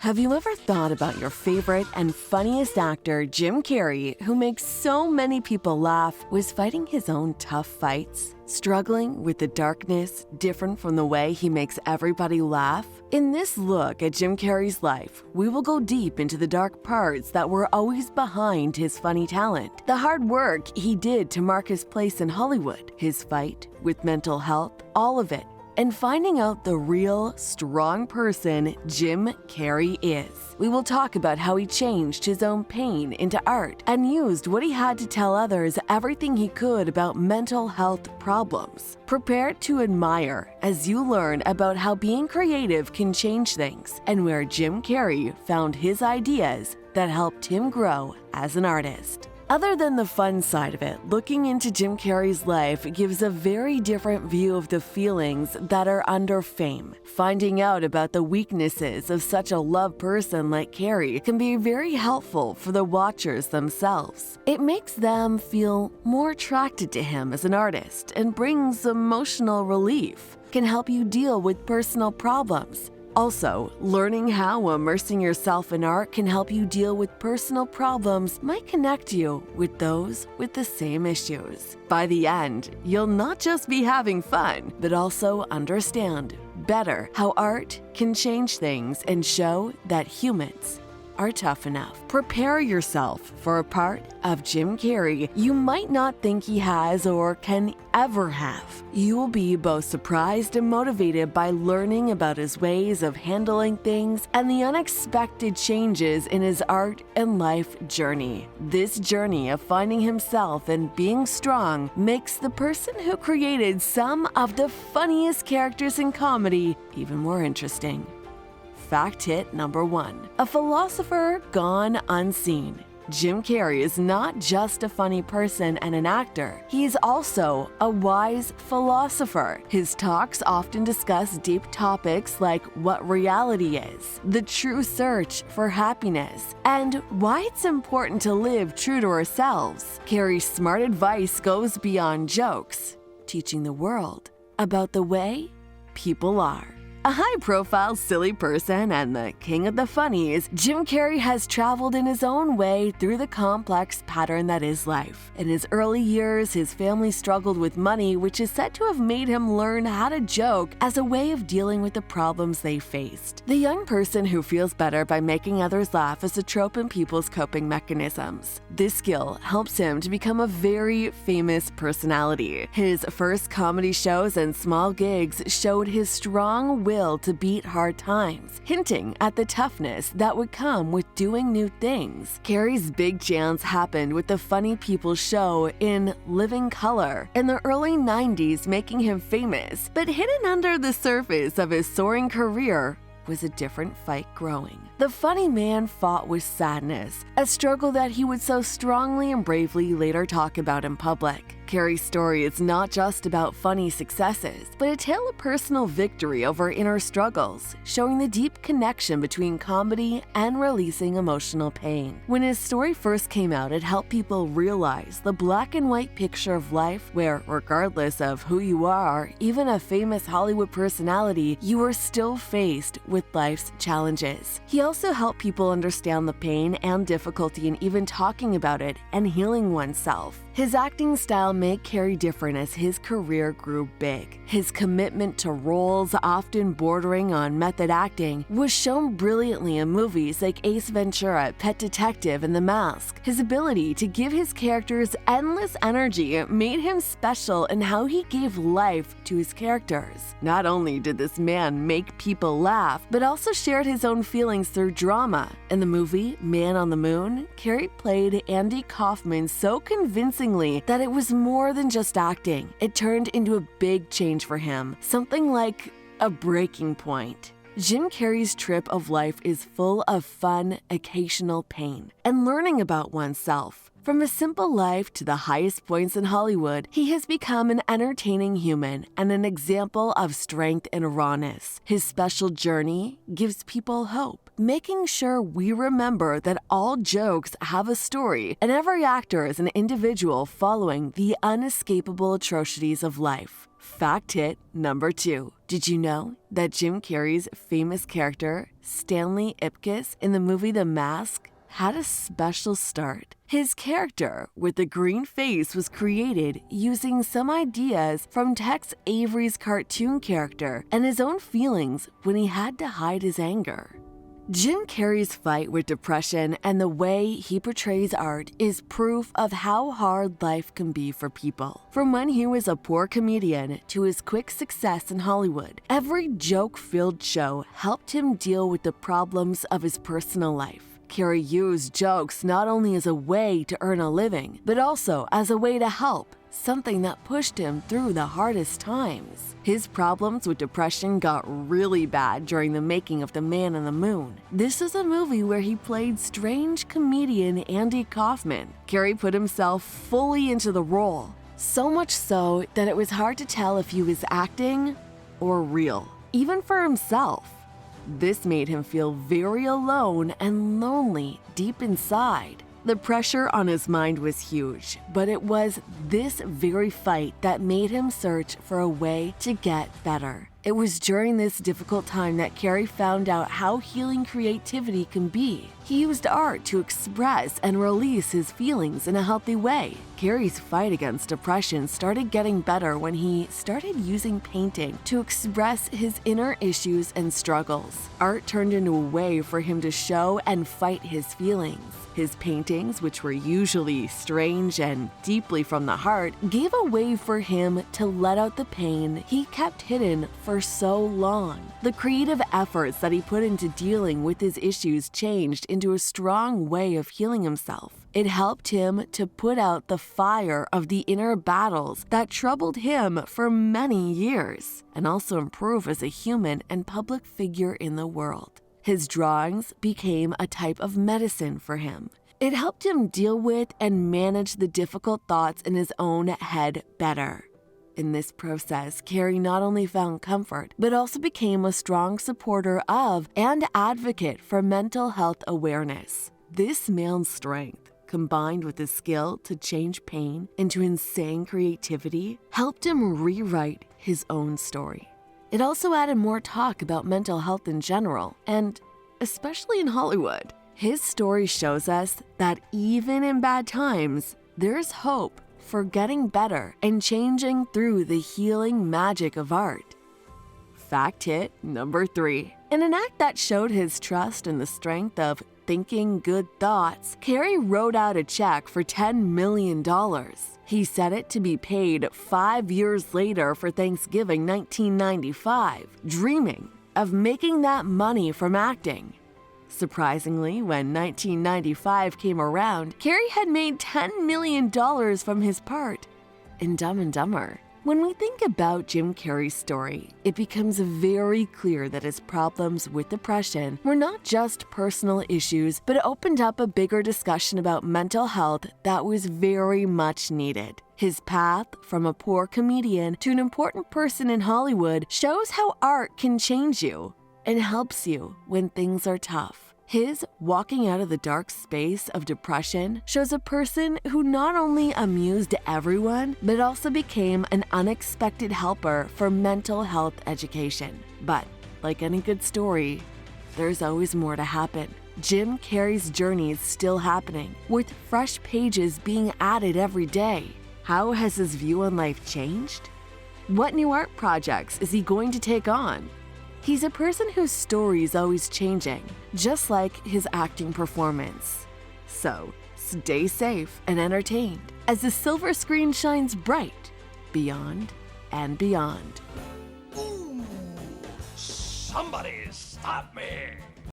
Have you ever thought about your favorite and funniest actor, Jim Carrey, who makes so many people laugh, was fighting his own tough fights? Struggling with the darkness different from the way he makes everybody laugh? In this look at Jim Carrey's life, we will go deep into the dark parts that were always behind his funny talent, the hard work he did to mark his place in Hollywood, his fight with mental health, all of it, and finding out the real, strong person Jim Carrey is. We will talk about how he changed his own pain into art and used what he had to tell others everything he could about mental health problems. Prepare to admire as you learn about how being creative can change things and where Jim Carrey found his ideas that helped him grow as an artist. Other than the fun side of it, looking into Jim Carrey's life gives a very different view of the feelings that are under fame. Finding out about the weaknesses of such a loved person like Carrey can be very helpful for the watchers themselves. It makes them feel more attracted to him as an artist and brings emotional relief, can help you deal with personal problems. Also, learning how immersing yourself in art can help you deal with personal problems might connect you with those with the same issues. By the end, you'll not just be having fun, but also understand better how art can change things and show that humans are tough enough. Prepare yourself for a part of Jim Carrey you might not think he has or can ever have. You will be both surprised and motivated by learning about his ways of handling things and the unexpected changes in his art and life journey. This journey of finding himself and being strong makes the person who created some of the funniest characters in comedy even more interesting. Fact hit number 1. A philosopher gone unseen. Jim Carrey is not just a funny person and an actor. He is also a wise philosopher. His talks often discuss deep topics like what reality is, the true search for happiness, and why it's important to live true to ourselves. Carrey's smart advice goes beyond jokes, teaching the world about the way people are. A high-profile, silly person and the king of the funnies, Jim Carrey has traveled in his own way through the complex pattern that is life. In his early years, his family struggled with money, which is said to have made him learn how to joke as a way of dealing with the problems they faced. The young person who feels better by making others laugh is a trope in people's coping mechanisms. This skill helps him to become a very famous personality. His first comedy shows and small gigs showed his strong will to beat hard times, hinting at the toughness that would come with doing new things. Carrey's big chance happened with the Funny People show in Living Color in the early 90s, making him famous, but hidden under the surface of his soaring career was a different fight growing. The funny man fought with sadness, a struggle that he would so strongly and bravely later talk about in public. Carrey's story is not just about funny successes, but a tale of personal victory over inner struggles, showing the deep connection between comedy and releasing emotional pain. When his story first came out, it helped people realize the black and white picture of life where, regardless of who you are, even a famous Hollywood personality, you are still faced with life's challenges. He also helped people understand the pain and difficulty in even talking about it and healing oneself. His acting style made Carrey different as his career grew big. His commitment to roles, often bordering on method acting, was shown brilliantly in movies like Ace Ventura, Pet Detective, and The Mask. His ability to give his characters endless energy made him special in how he gave life to his characters. Not only did this man make people laugh, but also shared his own feelings through drama. In the movie Man on the Moon, Carrey played Andy Kaufman so convincingly that it was more than just acting. It turned into a big change for him, something like a breaking point. Jim Carrey's trip of life is full of fun, occasional pain, and learning about oneself. From a simple life to the highest points in Hollywood, he has become an entertaining human and an example of strength and rawness. His special journey gives people hope, making sure we remember that all jokes have a story and every actor is an individual following the unescapable atrocities of life. Fact hit number 2. Did you know that Jim Carrey's famous character, Stanley Ipkiss, in the movie The Mask, had a special start? His character with the green face was created using some ideas from Tex Avery's cartoon character and his own feelings when he had to hide his anger. Jim Carrey's fight with depression and the way he portrays art is proof of how hard life can be for people. From when he was a poor comedian to his quick success in Hollywood, every joke-filled show helped him deal with the problems of his personal life. Carrey used jokes not only as a way to earn a living, but also as a way to help, something that pushed him through the hardest times. His problems with depression got really bad during the making of The Man on the Moon. This is a movie where he played strange comedian Andy Kaufman. Carrey put himself fully into the role, so much so that it was hard to tell if he was acting or real, even for himself. This made him feel very alone and lonely deep inside. The pressure on his mind was huge, but it was this very fight that made him search for a way to get better. It was during this difficult time that Carrey found out how healing creativity can be. He used art to express and release his feelings in a healthy way. Carrey's fight against depression started getting better when he started using painting to express his inner issues and struggles. Art turned into a way for him to show and fight his feelings. His paintings, which were usually strange and deeply from the heart, gave a way for him to let out the pain he kept hidden for so long. The creative efforts that he put into dealing with his issues changed into a strong way of healing himself. It helped him to put out the fire of the inner battles that troubled him for many years, and also improve as a human and public figure in the world. His drawings became a type of medicine for him. It helped him deal with and manage the difficult thoughts in his own head better. In this process, Carrey not only found comfort, but also became a strong supporter of and advocate for mental health awareness. This man's strength, combined with his skill to change pain into insane creativity, helped him rewrite his own story. It also added more talk about mental health in general, and especially in Hollywood. His story shows us that even in bad times, there's hope for getting better and changing through the healing magic of art. Fact hit number 3. In an act that showed his trust in the strength of thinking good thoughts, Carrey wrote out a check for $10 million. He set it to be paid 5 years later for Thanksgiving 1995, dreaming of making that money from acting. Surprisingly, when 1995 came around, Carrey had made $10 million from his part in Dumb and Dumber. When we think about Jim Carrey's story, it becomes very clear that his problems with depression were not just personal issues, but opened up a bigger discussion about mental health that was very much needed. His path from a poor comedian to an important person in Hollywood shows how art can change you and helps you when things are tough. His walking out of the dark space of depression shows a person who not only amused everyone, but also became an unexpected helper for mental health education. But, like any good story, there's always more to happen. Jim Carrey's journey is still happening, with fresh pages being added every day. How has his view on life changed? What new art projects is he going to take on? He's a person whose story is always changing, just like his acting performance. So, stay safe and entertained as the silver screen shines bright beyond and beyond. Ooh, somebody stop me!